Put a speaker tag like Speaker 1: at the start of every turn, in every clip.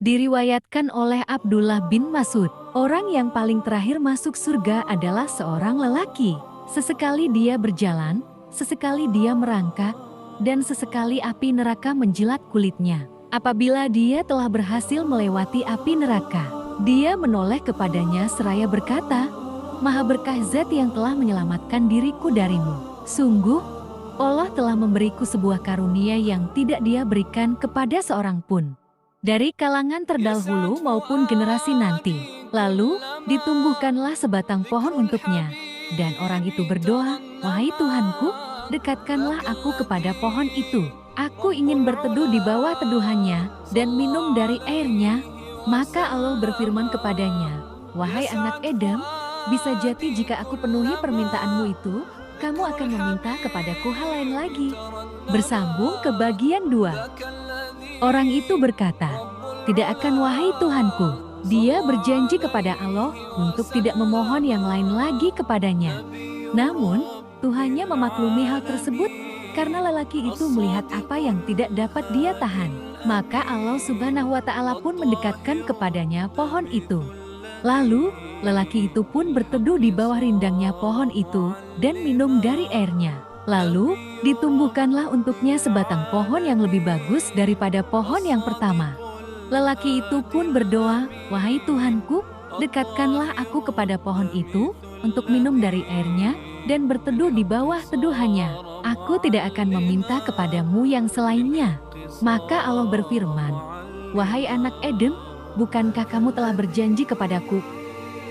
Speaker 1: Diriwayatkan oleh Abdullah bin Mas'ud, orang yang paling terakhir masuk surga adalah seorang lelaki. Sesekali dia berjalan, sesekali dia merangkak, dan sesekali api neraka menjilat kulitnya. Apabila dia telah berhasil melewati api neraka, dia menoleh kepadanya seraya berkata, "Maha berkah Zat yang telah menyelamatkan diriku darimu. Sungguh, Allah telah memberiku sebuah karunia yang tidak Dia berikan kepada seorang pun dari kalangan terdahulu maupun generasi nanti." Lalu, ditumbuhkanlah sebatang pohon untuknya. Dan orang itu berdoa, "Wahai Tuhanku, dekatkanlah aku kepada pohon itu. Aku ingin berteduh di bawah teduhannya dan minum dari airnya." Maka Allah berfirman kepadanya, "Wahai anak Edam, bisa jadi jika aku penuhi permintaanmu itu, kamu akan meminta kepadaku hal lain lagi." Bersambung ke bagian 2. Orang itu berkata, "Tidak akan wahai Tuhanku." Dia berjanji kepada Allah untuk tidak memohon yang lain lagi kepadanya. Namun, Tuhannya memaklumi hal tersebut karena lelaki itu melihat apa yang tidak dapat dia tahan. Maka Allah Subhanahu wa Ta'ala pun mendekatkan kepadanya pohon itu. Lalu, lelaki itu pun berteduh di bawah rindangnya pohon itu dan minum dari airnya. Lalu, ditumbuhkanlah untuknya sebatang pohon yang lebih bagus daripada pohon yang pertama. Lelaki itu pun berdoa, "Wahai Tuhanku, dekatkanlah aku kepada pohon itu untuk minum dari airnya dan berteduh di bawah teduhannya. Aku tidak akan meminta kepadamu yang selainnya." Maka Allah berfirman, "Wahai anak Edem, bukankah kamu telah berjanji kepadaku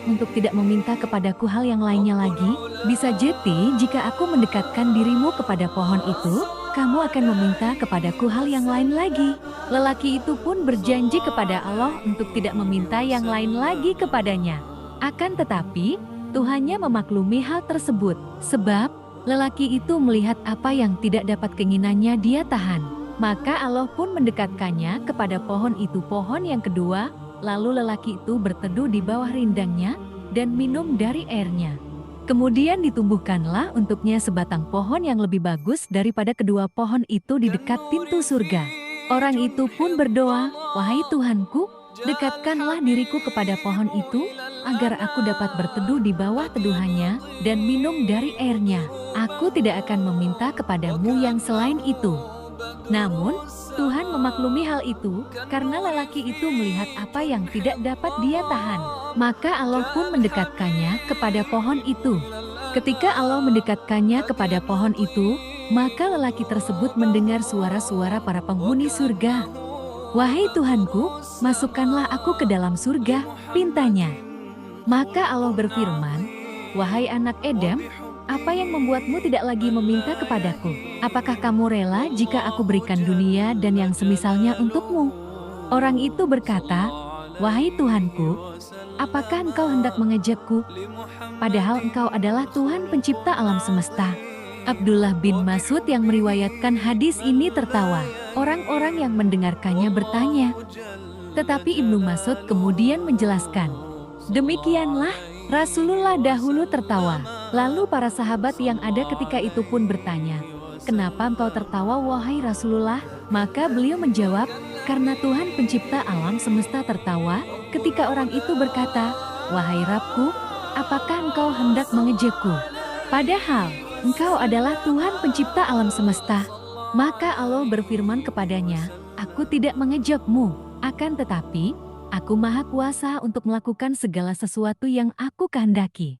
Speaker 1: untuk tidak meminta kepadaku hal yang lainnya lagi? Bisa jadi jika aku mendekatkan dirimu kepada pohon itu, kamu akan meminta kepadaku hal yang lain lagi." Lelaki itu pun berjanji kepada Allah untuk tidak meminta yang lain lagi kepadanya. Akan tetapi, Tuhannya memaklumi hal tersebut, sebab lelaki itu melihat apa yang tidak dapat keinginannya dia tahan. Maka Allah pun mendekatkannya kepada pohon itu, pohon yang kedua, lalu lelaki itu berteduh di bawah rindangnya dan minum dari airnya. Kemudian ditumbuhkanlah untuknya sebatang pohon yang lebih bagus daripada kedua pohon itu di dekat pintu surga. Orang itu pun berdoa, "Wahai Tuhanku, dekatkanlah diriku kepada pohon itu, agar aku dapat berteduh di bawah teduhannya dan minum dari airnya. Aku tidak akan meminta kepadamu yang selain itu." Namun, Tuhan memaklumi hal itu, karena lelaki itu melihat apa yang tidak dapat dia tahan. Maka Allah pun mendekatkannya kepada pohon itu. Ketika Allah mendekatkannya kepada pohon itu, maka lelaki tersebut mendengar suara-suara para penghuni surga. "Wahai Tuhanku, masukkanlah aku ke dalam surga," pintanya. Maka Allah berfirman, "Wahai anak Edam, apa yang membuatmu tidak lagi meminta kepadaku? Apakah kamu rela jika aku berikan dunia dan yang semisalnya untukmu?" Orang itu berkata, "Wahai Tuhanku, apakah engkau hendak mengejakku? Padahal engkau adalah Tuhan pencipta alam semesta." Abdullah bin Mas'ud yang meriwayatkan hadis ini tertawa. Orang-orang yang mendengarkannya bertanya. Tetapi Ibnu Mas'ud kemudian menjelaskan, "Demikianlah, Rasulullah dahulu tertawa." Lalu para sahabat yang ada ketika itu pun bertanya, "Kenapa engkau tertawa wahai Rasulullah?" Maka beliau menjawab, "Karena Tuhan pencipta alam semesta tertawa ketika orang itu berkata, 'Wahai Rabbku, apakah engkau hendak mengejakku? Padahal engkau adalah Tuhan pencipta alam semesta.'" Maka Allah berfirman kepadanya, "Aku tidak mengejakmu, akan tetapi Aku Maha Kuasa untuk melakukan segala sesuatu yang Aku kehendaki."